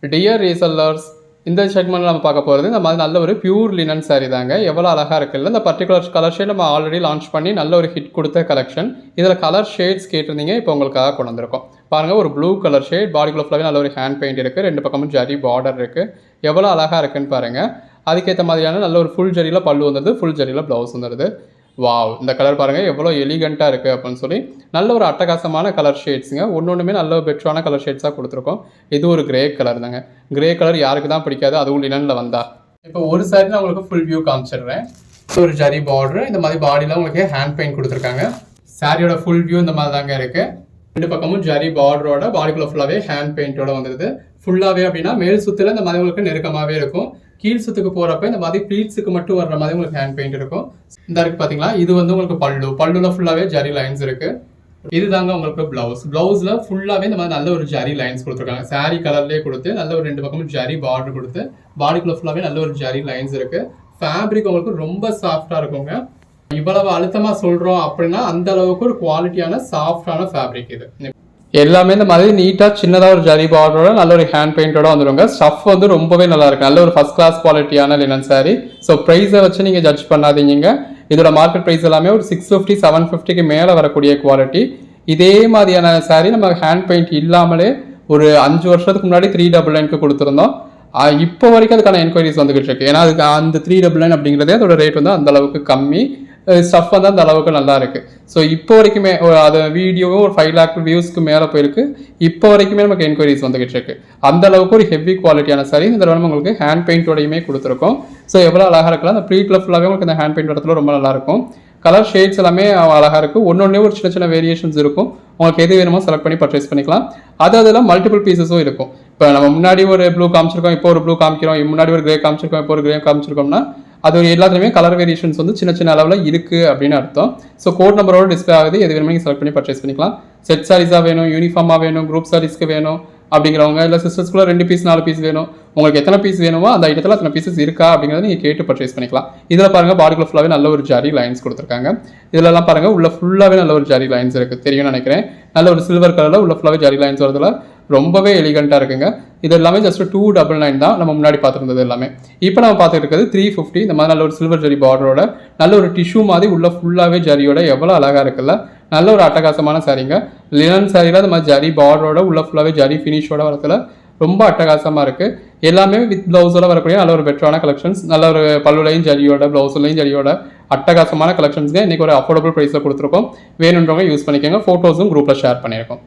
Dear resellers, இந்த செக்மெண்ட்டில் நம்ம பார்க்க போகிறது இந்த மாதிரி நல்ல ஒரு பியூர் லினன் saree தாங்க. எவ்வளோ அழகாக இருக்குல்ல. இந்த பர்டிகுலர் கலர் ஷேட் நம்ம ஆல்ரெடி லான்ச் பண்ணி நல்ல ஒரு ஹிட் கொடுத்த கலெக்ஷன். இதில் கலர் ஷேட்ஸ் கேட்டிருந்தீங்க, இப்போ உங்களுக்காக கொண்டு வந்திருக்கோம். பாருங்கள், ஒரு ப்ளூ கலர் ஷேட், பாடிக்குள்ள ஃபுல்லாகவே நல்ல ஒரு ஹேண்ட் பெயிண்ட் இருக்குது, ரெண்டு பக்கமும் ஜரி பார்டர் இருக்குது. எவ்வளோ அழகாக இருக்குன்னு பாருங்கள். அதுக்கேற்ற மாதிரியான நல்ல ஒரு ஃபுல் ஜரியில் பல்லு வந்துடுது, ஃபுல் ஜரியில் ப்ளவுஸ் வந்துடுது. வாவ், இந்த கலர் பாருங்கள் எவ்வளோ எலிகண்ட்டாக இருக்குது அப்படின்னு சொல்லி நல்ல ஒரு அட்டகாசமான கலர் ஷேட்ஸுங்க. ஒன்றுமே நல்ல பெட்டரான கலர் ஷேட்ஸாக கொடுத்துருக்கோம். இது ஒரு கிரே கலர் தாங்க. கிரே கலர் யாருக்கு தான் பிடிக்காது, அதுவும் லினனில் வந்தா. இப்போ ஒரு சாரி நான் உங்களுக்கு ஃபுல் வியூ காமிச்சிடுறேன். ஒரு ஜரி பார்டர், இந்த மாதிரி பாடியில் உங்களுக்கு ஹேண்ட் பெயிண்ட் கொடுத்துருக்காங்க. சாரியோட ஃபுல் வியூ இந்த மாதிரி தாங்க இருக்குது. ரெண்டு பக்கமும் ஜரி பார்டரோட பாடிக்குள்ள ஃபுல்லாகவே ஹேண்ட் பெயிண்டோட வந்துடுது. ஃபுல்லாகவே அப்படின்னா மேல் சுற்றில் இந்த மாதிரி உங்களுக்கு நெருக்கமாகவே இருக்கும். கீழ் சுத்துக்கு போகிறப்ப இந்த மாதிரி ப்ளீட்ஸுக்கு மட்டும் வர்ற மாதிரி உங்களுக்கு ஹேண்ட் பெயிண்ட் இருக்கும். இந்த இருக்குது பார்த்தீங்களா, இது வந்து உங்களுக்கு பல்லுல ஃபுல்லாகவே ஜரி லைன்ஸ் இருக்குது. இதுதாங்க உங்களுக்கு ப்ளவுஸில் ஃபுல்லாகவே இந்த மாதிரி நல்ல ஒரு ஜரி லைன்ஸ் கொடுத்துருக்காங்க. சாரி கலர்லேயே கொடுத்து நல்ல ஒரு ரெண்டு பக்கமும் ஜரி பார்டர் கொடுத்து பாடிக்குள்ள ஃபுல்லாகவே நல்ல ஒரு ஜரி லைன்ஸ் இருக்குது. ஃபேப்ரிக் உங்களுக்கு ரொம்ப சாஃப்டாக இருக்குங்க. இவ்வளவு அழுத்தமாக சொல்கிறோம் அப்படின்னா அந்த அளவுக்கு ஒரு குவாலிட்டியான சாஃப்டான ஃபேப்ரிக் இது. எல்லாமே இந்த மாதிரி நீட்டாக சின்னதாக ஒரு ஜரி பார்டரோட நல்ல ஒரு ஹேண்ட் பெயிண்டோட வந்துடுங்க. ஸ்டஃப் வந்து ரொம்பவே நல்லா இருக்கு. நல்ல ஒரு ஃபர்ஸ்ட் கிளாஸ் குவாலிட்டியான லினன் சாரி. ஸோ ப்ரைஸை வச்சு நீங்கள் ஜட்ஜ் பண்ணாதீங்க. இதோட மார்க்கெட் ப்ரைஸ் எல்லாமே ஒரு 650 750க்கு மேலே வரக்கூடிய குவாலிட்டி. இதே மாதிரியான சாரி நம்ம ஹேண்ட் பெயிண்ட் இல்லாமலே ஒரு 5 வருஷத்துக்கு முன்னாடி 399க்கு கொடுத்துருந்தோம். இப்போ வரைக்கும் அதுக்கான என்கொயரிஸ் வந்துகிட்டு இருக்கு. ஏன்னா அதுக்கு அந்த 399 அப்படிங்கிறதே அதோட ரேட் வந்து அந்த அளவுக்கு கம்மி. ஸ்டஃப் வந்து அந்த அளவுக்கு நல்லா இருக்குது. ஸோ இப்போ வரைக்குமே அது வீடியோவும் ஒரு 5 lakh வியூஸ்க்கு மேலே போயிருக்கு. இப்போ வரைக்குமே நமக்கு என்கொயரிஸ் வந்துகிட்டு இருக்கு. அந்த அளவுக்கு ஒரு ஹெவி குவாலிட்டியான சாரி. இந்த தடவை உங்களுக்கு ஹேண்ட் பெயிண்டோடையுமே கொடுத்துருக்கோம். ஸோ எவ்வளோ அழகாக இருக்கலாம். அந்த ப்ளீட்டில் ஃபுல்லாகவே உங்களுக்கு இந்த ஹேண்ட் பெயிண்ட் இடத்துல ரொம்ப நல்லாயிருக்கும். கலர் ஷேட்ஸ் எல்லாமே அழகாக இருக்குது. ஒன்னொன்னே ஒரு சின்ன சின்ன வேரியேஷன்ஸ் இருக்கும். உங்களுக்கு எது வேணுமோ செலக்ட் பண்ணி பர்ச்சேஸ் பண்ணிக்கலாம். அதெல்லாம் மல்டிபிள் பீசஸும் இருக்கும். இப்போ நம்ம முன்னாடி ஒரு ப்ளூ காமிச்சிருக்கோம், இப்போ ஒரு ப்ளூ காமிக்கிறோம், முன்னாடி ஒரு கிரே காமிச்சிருக்கோம், இப்போ ஒரு கிரே காமிச்சிருக்கோம்னா அது எல்லாத்துலேயுமே கலர் வேரியேஷன்ஸ் வந்து சின்ன சின்ன அளவில் இருக்குது அப்படின்னு அர்த்தம். ஸோ கோட் நம்பரோட டிஸ்பிளே ஆகுது. எது வேணுமோ நீங்கள் செலக்ட் பண்ணி பர்ச்சேஸ் பண்ணிக்கலாம். செட் சாரீஸாக வேணும், யூனிஃபார்மாக வேணும், குரூப் சாரீஸ்க்கு வேணும் அப்படிங்கிறவங்க, இல்லை சிஸ்டர்ஸ்குள்ள 2 பீஸ் 4 பீஸ் வேணும், உங்களுக்கு எத்தனை பீஸ் வேணுமோ அந்த ஐட்டத்தில் அத்தனை பீசஸ் இருக்கா அப்படிங்கிறத நீங்கள் கேட்டு பர்ச்சேஸ் பண்ணிக்கலாம். இதில் பாருங்கள், பாடிக்குள்ள ஃபுல்லாகவே நல்ல ஒரு ஜரி லைன்ஸ் கொடுத்துருக்காங்க. இதிலெல்லாம் பாருங்கள் உள்ள ஃபுல்லாகவே நல்ல ஒரு ஜரி லைன்ஸ் இருக்குது, தெரியும்னு நினைக்கிறேன். நல்ல ஒரு சில்வர் கலரில் உள்ள ஃபுல்லாகவே ஜரி லைன்ஸ் வரதுல ரொம்பவே எலிகண்ட்டாக இருக்குங்க. இது எல்லாமே ஜஸ்ட் 299 தான் நம்ம முன்னாடி பார்த்துருந்தது எல்லாமே. இப்போ நம்ம பார்த்துட்டு இருக்கிறது 350. இந்த மாதிரி நல்ல ஒரு சில்வர் ஜரி பார்டரோட நல்ல ஒரு டிஷ்யூ மாதிரி உள்ள ஃபுல்லாகவே ஜரியோட எவ்வளோ அழகாக இருக்குல்ல. நல்ல ஒரு அட்டகாசமான சாரீங்க. லினன் சாரியில் இந்த மாதிரி ஜரி பார்டரோட உள்ள ஃபுல்லாகவே ஜரி ஃபினிஷோட வரதுல ரொம்ப அட்டகாசமாக இருக்குது. எல்லாமே வித் ப்ளவுஸோட வரக்கூடிய நல்ல ஒரு பெட்டரான கலெக்ஷன்ஸ். நல்ல ஒரு பல்லுலையும் ஜரியோட, ப்ளவுஸ்லையும் ஜரியோட அட்டகாசமான கலெக்ஷன்ஸ்ங்க. இன்றைக்கி ஒரு அஃபோர்டபுள் ப்ரைஸில் கொடுத்துருக்கோம். வேணுன்றவங்க யூஸ் பண்ணிக்கோங்க. ஃபோட்டோஸும் குரூப்பில் ஷேர் பண்ணியிருக்கோம்.